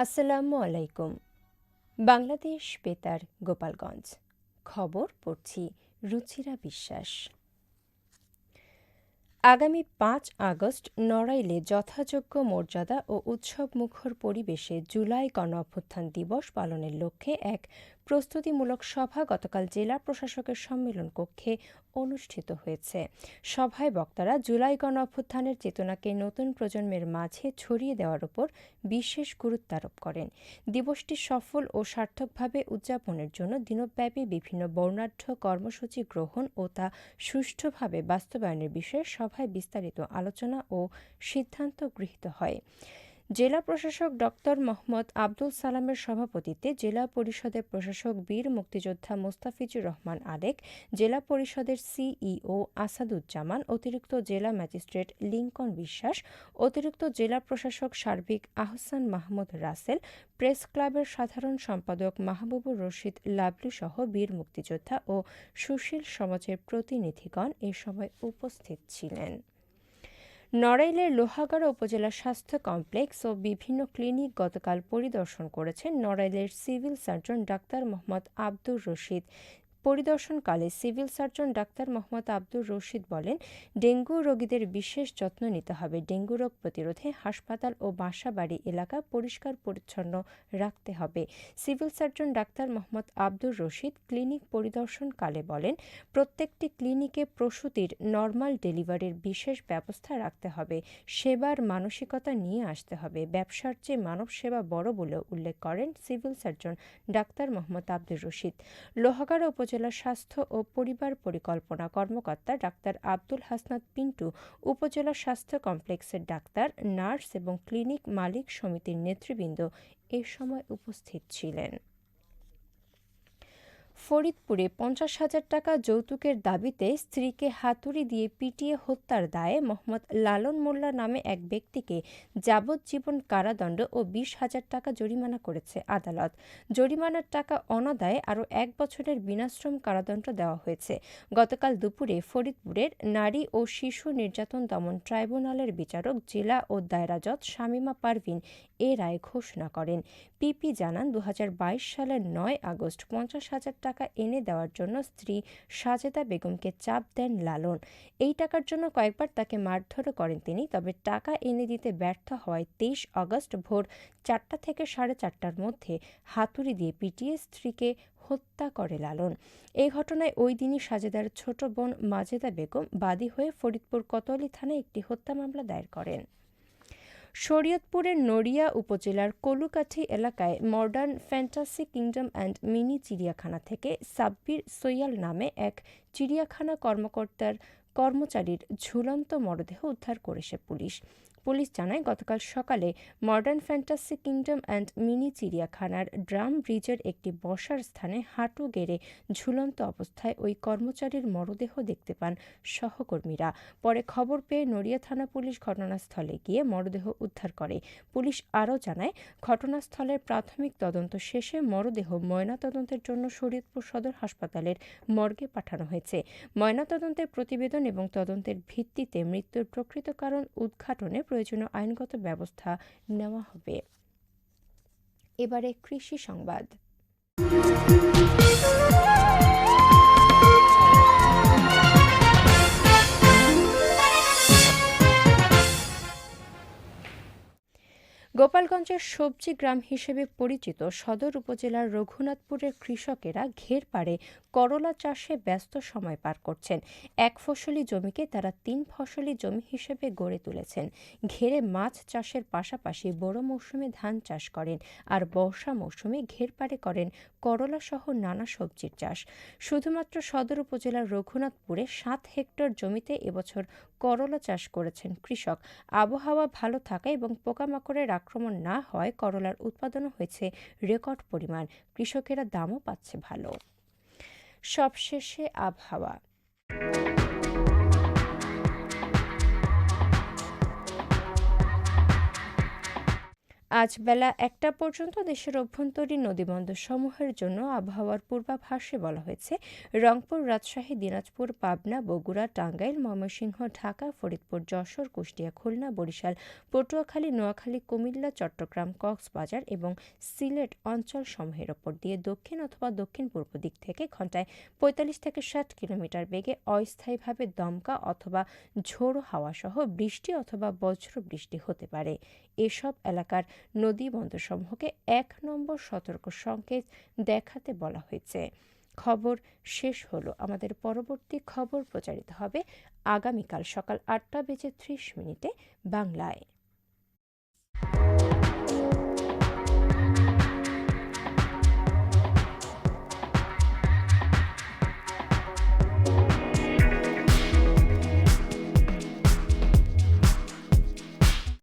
আসসালামু আলাইকুম। বাংলাদেশ বেতার গোপালগঞ্জ। খবর পড়ছি রুচিরা বিশ্বাস। আগামী ৫ আগস্ট নড়াইলে যথাযোগ্য মর্যাদা ও উৎসবমুখর পরিবেশে জুলাই গণঅভ্যুত্থান দিবস পালনের লক্ষ্যে এক প্রস্তুতিমূলক সভা গতকাল জেলা প্রশাসকের সম্মেলন কক্ষে অনুষ্ঠিত হয়েছে। সভায় বক্তারা জুলাই গণঅভ্যুত্থানের চেতনাকে নতুন প্রজন্মের মাঝে ছড়িয়ে দেওয়ার উপর বিশেষ গুরুত্ব আরোপ করেন। দিবসটি সফল ও সার্থকভাবে উদযাপনের জন্য দিনব্যাপী বিভিন্ন বর্ণাঢ্য কর্মসূচি গ্রহণ ও তা সুষ্ঠুভাবে বাস্তবায়নের বিষয়ে সভায় বিস্তারিত আলোচনা ও সিদ্ধান্ত গৃহীত হয়। জেলা প্রশাসক ডক্টর মোহাম্মদ আব্দুল সালামের সভাপতিত্বে জেলা পরিষদের প্রশাসক বীর মুক্তিযোদ্ধা মোস্তাফিজুর রহমান আলেক, জেলা পরিষদের সিইও আসাদুজ্জামান, অতিরিক্ত জেলা ম্যাজিস্ট্রেট লিংকন বিশ্বাস, অতিরিক্ত জেলা প্রশাসক সার্বিক আহসান মাহমুদ রাসেল, প্রেস ক্লাবের সাধারণ সম্পাদক মাহবুবুর রশিদ লাবলু সহ বীর মুক্তিযোদ্ধা ও সুশীল সমাজের প্রতিনিধিগণ এ সময় উপস্থিত ছিলেন। নড়াইলের লোহাগাড়া উপজেলা স্বাস্থ্য কমপ্লেক্স ও বিভিন্ন ক্লিনিক গতকাল পরিদর্শন করেছেন নড়াইলের civil surgeon doctor Mohammad Abdur Rashid. পরিদর্শনকালে civil surgeon doctor Mohammad Abdur Rashid বলেন, ডেঙ্গু রোগীদের বিশেষ যত্ন নিতে হবে। ডেঙ্গু রোগ প্রতিরোধে হাসপাতাল ও বাসাবাড়ি এলাকা পরিষ্কার পরিচ্ছন্ন রাখতে হবে। Civil surgeon doctor Mohammad Abdur Rashid clinic পরিদর্শনকালে বলেন, প্রত্যেকটি ক্লিনিকে প্রসূতির নর্মাল ডেলিভারির বিশেষ ব্যবস্থা রাখতে হবে। সেবার মানসিকতা নিয়ে আসতে হবে। ব্যবসার চেয়ে মানব সেবা বড় বলেও উল্লেখ করেন civil surgeon doctor Mohammad Abdur Rashid. Lohagara উপজেলা স্বাস্থ্য ও পরিবার পরিকল্পনা কর্মকর্তা ডাক্তার আব্দুল হাসনাত পিন্টু, উপজেলা স্বাস্থ্য কমপ্লেক্সের ডাক্তার, নার্স এবং ক্লিনিক মালিক সমিতির নেতৃবৃন্দ এ সময় উপস্থিত ছিলেন। ফরিদপুরে ৫০,০০০ টাকা যৌতুকের দাবিতে স্ত্রীকে হাতুড়ি দিয়ে পিটিয়ে হত্যার দায়ে মোহাম্মদ লালন মোল্লা নামে এক ব্যক্তিকে যাবজ্জীবন কারাদণ্ড ও ২০,০০০ টাকা জরিমানা করেছে আদালত। জরিমানার টাকা অনাদায়ে আরও ১ বছরের বিনাশ্রম কারাদণ্ড দেওয়া হয়েছে। গতকাল দুপুরে ফরিদপুরের নারী ও শিশু নির্যাতন দমন ট্রাইব্যুনালের বিচারক জেলা ও দায়রা জজ শামীমা পারভিন এ রায় ঘোষণা করেন। পিপি জানান, ২০২২ সালের ৯ আগস্ট ৫০,০০০ টাকা এনে দেওয়ার জন্য স্ত্রী সাজেদা বেগমকে চাপ দেন লালন। এই টাকার জন্য কয়েকবার তাকে মারধরও করেন তিনি। তবে টাকা এনে দিতে ব্যর্থ হওয়ায় ২৩ আগস্ট ভোর ৪টা থেকে ৪:৩০টার মধ্যে হাতুড়ি দিয়ে পিটিয়ে স্ত্রীকে হত্যা করে লালন। এই ঘটনায় ওই দিনই সাজেদার ছোট বোন মাজেদা বেগম বাদী হয়ে ফরিদপুর কোতোয়ালি থানায় একটি হত্যা মামলা দায়ের করেন। শরীয়তপুরের নড়িয়া উপজেলার কলুকাঠি এলাকায় modern fantasy kingdom and mini চিড়িয়াখানা থেকে সাব্বির সৈয়াল নামে এক চিড়িয়াখানা কর্মচারীর ঝুলন্ত মরদেহ উদ্ধার করেছে পুলিশ। পুলিশ জানায়, গতকাল সকালে modern fantasy kingdom and mini চিড়িয়াখানার ড্রাম ব্রিজের একটি বসার স্থানে হাঁটু গেড়ে ঝুলন্ত অবস্থায় ওই কর্মচারীর মরদেহ দেখতে পান সহকর্মীরা। পরে খবর পেয়ে নড়িয়া থানা পুলিশ ঘটনাস্থলে গিয়ে মরদেহ উদ্ধার করে। পুলিশ আরও জানায়, ঘটনাস্থলের প্রাথমিক তদন্ত শেষে মরদেহ ময়নাতদন্তের জন্য শরীয়তপুর সদর হাসপাতালের মর্গে পাঠানো হয়েছে। ময়নাতদন্তের প্রতিবেদন এবং তদন্তের ভিত্তিতে মৃত্যুর প্রকৃত কারণ উদ্ঘাটনে প্রয়োজনীয় আইনগত ব্যবস্থা নেওয়া হবে। এবারে কৃষি সংবাদ। গোপালগঞ্জের সবজি গ্রাম হিসেবে পরিচিত সদর উপজেলার রঘুনাথপুরের কৃষকেরা ঘের পাড়ে করলা চাষে ব্যস্ত সময় পার করছেন। এক ফসলি জমিকে তারা ৩ ফসলি জমি হিসেবে গড়ে তুলেছেন। ঘেরে মাছ চাষের পাশাপাশি বড় মৌসুমে ধান চাষ করেন, আর বর্ষা মৌসুমে ঘের পাড়ে করেন করলা সহ নানা সবজির চাষ। শুধুমাত্র সদর উপজেলার রঘুনাথপুরে ৭ হেক্টর জমিতে এবছর করলা চাষ করেছেন কৃষক। আবহাওয়া ভালো থাকা এবং পোকামাকড়ের আক্রমণ না হওয়ায় করলার উৎপাদনও হয়েছে রেকর্ড পরিমাণ। কৃষকেরা দামও পাচ্ছে ভালো। সবশেষে আবহাওয়া। আজ বেলা ১টা পর্যন্ত দেশের অভ্যন্তরীণ নদীবন্দরসমূহের জন্য আবহাওয়ার পূর্বাভাসে বলা হয়েছে, রংপুর, রাজশাহী, দিনাজপুর, পাবনা, বগুড়া, টাঙ্গাইল, ময়মনসিংহ, ঢাকা, ফরিদপুর, যশোর, কুষ্টিয়া, খুলনা, বরিশাল, পটুয়াখালী, নোয়াখালী, কুমিল্লা, চট্টগ্রাম, কক্সবাজার এবং সিলেট অঞ্চলসমূহের ওপর দিয়ে দক্ষিণ অথবা দক্ষিণ-পূর্ব দিক থেকে ঘন্টায় ৪৫ থেকে ৬০ কিলোমিটার বেগে অস্থায়ীভাবে দমকা অথবা ঝোড়ো হাওয়াসহ বৃষ্টি অথবা বজ্রবৃষ্টি হতে পারে। এসব এলাকার নদী বন্দরসমূহকে ১ নম্বর সতর্ক সংকেত দেখাতে বলা হয়েছে। খবর শেষ হলো। আমাদের পরবর্তী খবর প্রচারিত হবে আগামীকাল সকাল ৮টা বেজে ৩০ মিনিটে বাংলায়।